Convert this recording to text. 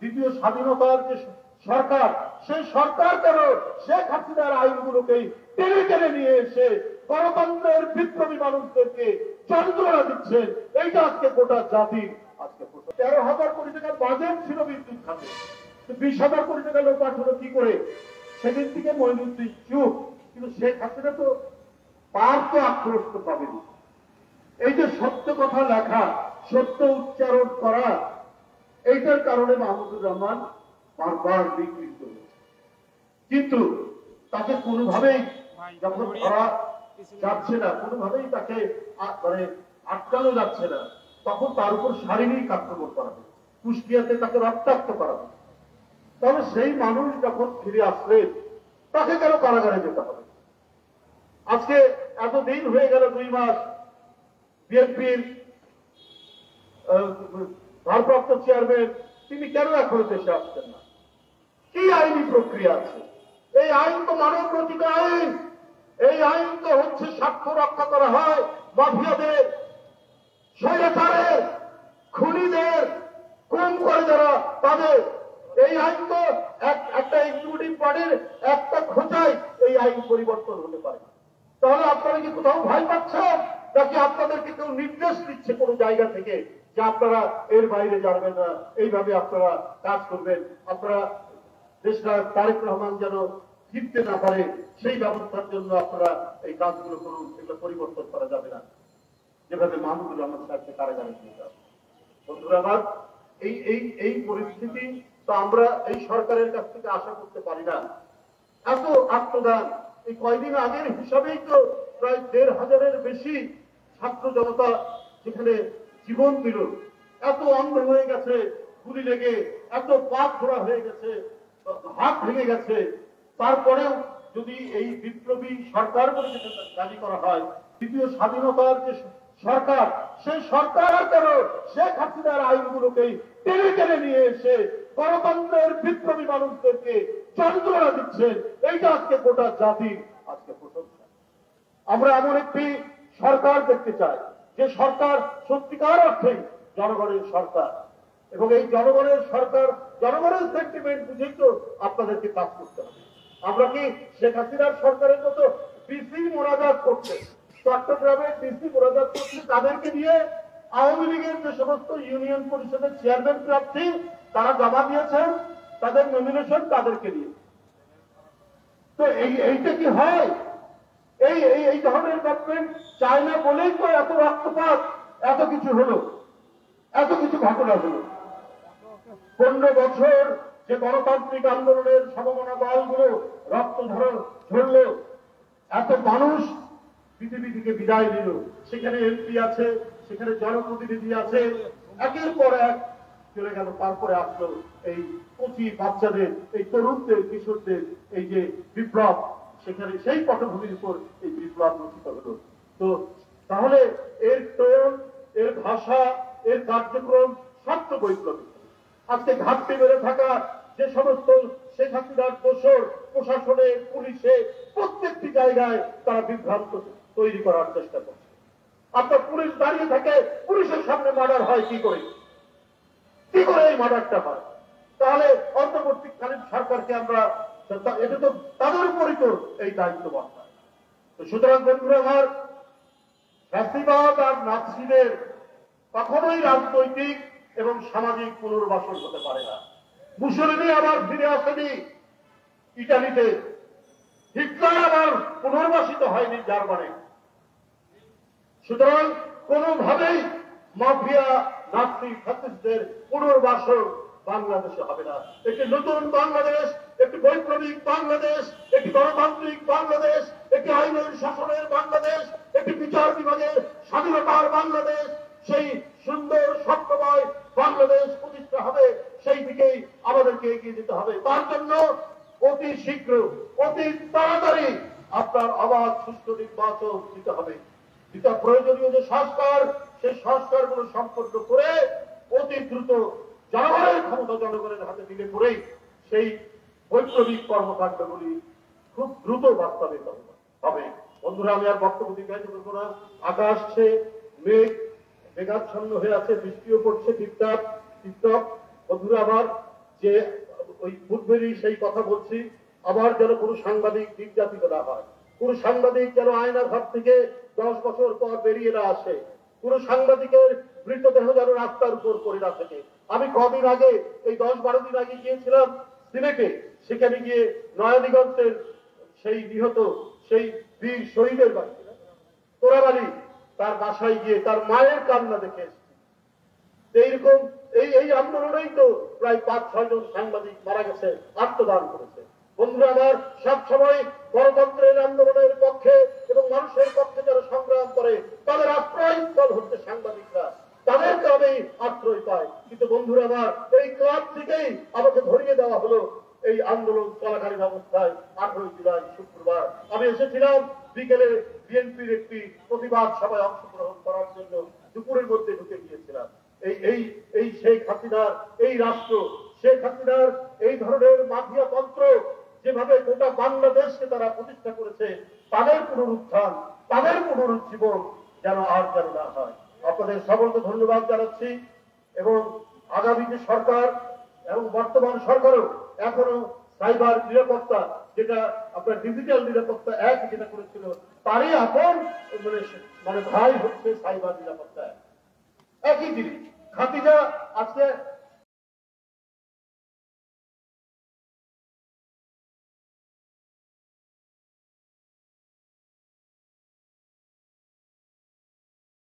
দ্বিতীয় স্বাধীনতার যে সরকার, সেই সরকার কেন শেখ হাসিনার আইনগুলোকেই টেনে টেনে নিয়ে এসে গণতন্ত্রের বিপ্লবী মানুষদেরকে যন্ত্রণা দিচ্ছেন? এইটা আজকে গোটা জাতির আজকে 13,000 কোটি টাকার বাজেট ছিল বিদ্যুৎ খাতে, 20,000 কোটি টাকা লোপাট হলো কি করে? সেদিন থেকে মঈনুদ্দিন চুপ, কিন্তু শেখ হাসিনা তো পার তো আক্রোশ তো পাবেনি। এই যে সত্য কথা লেখা, সত্য উচ্চারণ করা, এইটার কারণে মাহমুদুর রহমান বারবার বিকৃত হয়েছে। কিন্তু তাকে কোনোভাবেই যখন ধরা যাচ্ছে না, কোনোভাবেই তাকে মানে আটকানো যাচ্ছে না, তখন তার উপর শারীরিক আক্রমণ করা হবে, কুষ্টিয়াতে তাকে রক্তাক্ত করা হবে। তাহলে সেই মানুষ যখন ফিরে আসলেন, তাকে কেন কারাগারে যেতে হবে? আজকে এতদিন হয়ে গেল, 2 মাস, বিএনপির ভারপ্রাপ্ত চেয়ারম্যান তিনি কেন এখনো দেশে আসছেন না? কি আইনি প্রক্রিয়া আছে? এই আইন তো মানব রচিত আইন। এই আইন তো হচ্ছে স্বার্থ রক্ষা করা হয় মাফিয়াদের, স্বৈরাচারের, খুনিদের, খুন করে যারা তাদের। এই আইন তো একটা এক্সিকিউটিভ বডির একটা খোঁচায় এই আইন পরিবর্তন হতে পারে। তাহলে আপনারা কি কোথাও ভয় পাচ্ছেন, নাকি আপনাদেরকে কেউ নির্দেশ দিচ্ছে কোনো জায়গা থেকে যে আপনারা এর বাইরে যাবেন না, এইভাবে আপনারা কাজ করবেন, আপনারা দেশটা তারেক রহমান যেন ফিরতে না পারে সেই ব্যবস্থার জন্য আপনারা এই কাজগুলো করুন? এগুলো পরিবর্তন করা যাবে না, যেভাবে মাহমুদুর রহমান সাহেবকে কারাগারে দিয়ে যাবে। বন্ধুরা আমার, এই পরিস্থিতি তো আমরা এই সরকারের কাছ থেকে আশা করতে পারি না। এত আত্মদান, এই কয়দিন আগের হিসাবেই তো প্রায় 1,500-এর বেশি ছাত্র জনতা যেখানে জীবন দিল, এত অন্ধ হয়ে গেছে গুলি লেগে, এত পা খোড়া হয়ে গেছে, হাত ভেঙে গেছে, তারপরেও যদি এই বিপ্লবী সরকার বলে যেটা দাবি করা হয়, দ্বিতীয় স্বাধীনতার যে সরকার, সেই সরকার কেন শেখ হাসিনার আইনগুলোকেই টেনে টেনে নিয়ে এসে গণতন্ত্রের বিপ্লবী মানুষদেরকে যন্ত্রণা দিচ্ছেন? এইটা আজকে গোটা জাতির আজকে প্রশংসা। আমরা এমন একটি সরকার দেখতে চাই যে সরকার সত্যিকার অর্থে জনগণের সরকার, এবং এই জনগণের সরকার, জনগণের সেন্টিমেন্ট বুঝেই তো আপনাদেরকে কাজ করতে হবে। আমরা কি শেখ হাসিনার সরকারের মতো ডিসি মোনাজাত করছে, চট্টগ্রামে ডিসি মোনাজাত করছে, তাদেরকে দিয়ে আওয়ামী লীগের যে সমস্ত ইউনিয়ন পরিষদের চেয়ারম্যান প্রার্থী তারা জমা দিয়েছেন তাদের নমিনেশন তাদেরকে দিয়ে? তো এইটা কি হয়? এই ধরনের গভর্নমেন্ট চায় না বলেই তো এত রক্তপাত, এত কিছু হলো, এত কিছু ঘটনা হলো। 15 বছর যে গণতান্ত্রিক আন্দোলনের সমমনা দলগুলো রক্ত ঝরল, এত মানুষ পৃথিবী থেকে বিদায় নিল, সেখানে এমপি আছে, সেখানে জনপ্রতিনিধি আছে, একের পর এক চলে গেল। তারপরে আসলো এই কচি বাচ্চাদের, এই তরুণদের, কিশোরদের এই যে বিপ্লব, সেখানে সেই পটভূমির উপর এই বিপ্লব রচিত হলো। তো তাহলে এর টোন, এর ভাষা, এর কার্যক্রম সব তো বৈপ্লবিক। আজকে ঘাটতি বেড়ে থাকা যে সমস্ত শেখ হাসিনার দোসর প্রশাসনে, পুলিশে, প্রত্যেকটি জায়গায় তারা বিভ্রান্ত তৈরি করার চেষ্টা করছে। আপনার পুলিশ দাঁড়িয়ে থাকে, পুলিশের সামনে মার্ডার হয় কি করে? কি করে এই মার্ডারটা হয়? তাহলে অন্তর্বর্তীকালীন সরকারকে আমরা, এটা তো তাদের উপরই তো এই দায়িত্ব বর্তায়। তো সুতরাং বন্ধুরা আমার, ফ্যাসিবাদ আর নাৎসিদের কখনোই রাজনৈতিক এবং সামাজিক পুনর্বাসন হতে পারে না। মুসলিমি আবার ফিরে আসেনি ইটালিতে, হিটলার আবার পুনর্বাসিত হয়নি জার্মানি। সুতরাং কোনোভাবেই মাফিয়া, নাৎসি, ফ্যাসিস্টদের পুনর্বাসন বাংলাদেশে হবে না। একটি নতুন বাংলাদেশ, একটি বৈপ্লবিক বাংলাদেশ, একটি গণতান্ত্রিক বাংলাদেশ, একটি আইনের শাসনের বাংলাদেশ, একটি বিচার বিভাগের স্বাধীনতার বাংলাদেশ, সেই সুন্দর স্বপ্নময় বাংলাদেশ প্রতিষ্ঠা হবে। সেই দিকেই আমাদেরকে এগিয়ে যেতে হবে। তার জন্য অতি শীঘ্র, অতি তাড়াতাড়ি আপনার অবাধ সুষ্ঠু নির্বাচন দিতে হবে। যেটা প্রয়োজনীয় যে সংস্কার, সেই সংস্কারগুলো সম্পন্ন করে অতি দ্রুত জনগণের ক্ষমতা জনগণের হাতে দিলে পরেই সেই বৈপ্লবিক কর্মকাণ্ডগুলি খুব দ্রুত বাস্তবায়িত হবে। বন্ধুরা, আমি আর বক্তব্য দীর্ঘায়িত করবো না। আকাশ মেঘাচ্ছন্ন হয়ে আছে, বৃষ্টিও পড়ছে টিপটাপ টিপটপ। বন্ধুরা আমার, যে ওই পূর্বেরই সেই কথা বলছি, আবার যেন কোনো সাংবাদিক নির্যাতিত না হয়, কোনো সাংবাদিক যেন আয়নার ঘর থেকে 10 বছর পর বেরিয়ে না আসে, কোন সাংবাদিকের মৃতদেহ যেন রাস্তার উপর পড়ে না থাকে। আমি কদিন আগে, এই 10-12 দিন আগে গিয়েছিলাম সিলেটে, সেখানে গিয়ে নয়াদিগন্তের সেই নিহত সেই বীর শহীদের বাড়ি তোরাবাড়ি, তার বাসায় গিয়ে তার মায়ের কান্না দেখে এসেছি। এইরকম এই আন্দোলনেই তো প্রায় 5-6 জন সাংবাদিক মারা গেছে, আত্মদান করেছে। বন্ধুরা আমার, সবসময় গণতন্ত্রের আন্দোলনের পক্ষে এবং মানুষের পক্ষে যারা সংগ্রাম করে তাদের আশ্রয়স্থল হচ্ছে সাংবাদিকরা, তাদের কারণেই আশ্রয় পায়। কিন্তু বন্ধুরা আমার, এই ক্লাব থেকেই আমাকে ধরিয়ে দেওয়া হলো এই আন্দোলন চলাকালীন অবস্থায়। 18 জুলাই শুক্রবার আমি এসেছিলাম বিকেলে বিএনপির একটি প্রতিবাদ সভায় অংশগ্রহণ করার জন্য, দুপুরের মধ্যে ঢুকে গিয়েছিলাম। এই শেখ হাসিনার এই রাষ্ট্র, শেখ হাসিনার এই ধরনের মাফিয়া তন্ত্র যেভাবে গোটা বাংলাদেশকে তারা প্রতিষ্ঠা করেছে, তাদের পুনরুত্থান, তাদের পুনরুজ্জীবন যেন আর যেন না হয়। আপনাদের সকলকে ধন্যবাদ জানাচ্ছি। এবং আগামী যে সরকার এবং বর্তমান সরকারও এখনো সাইবার নিরাপত্তা, যেটা আপনার ডিজিটাল নিরাপত্তা এক যেটা করেছিল, তারই আপন মানে ভাই হচ্ছে সাইবার নিরাপত্তা। একই জিনিস খাতিজা আজকে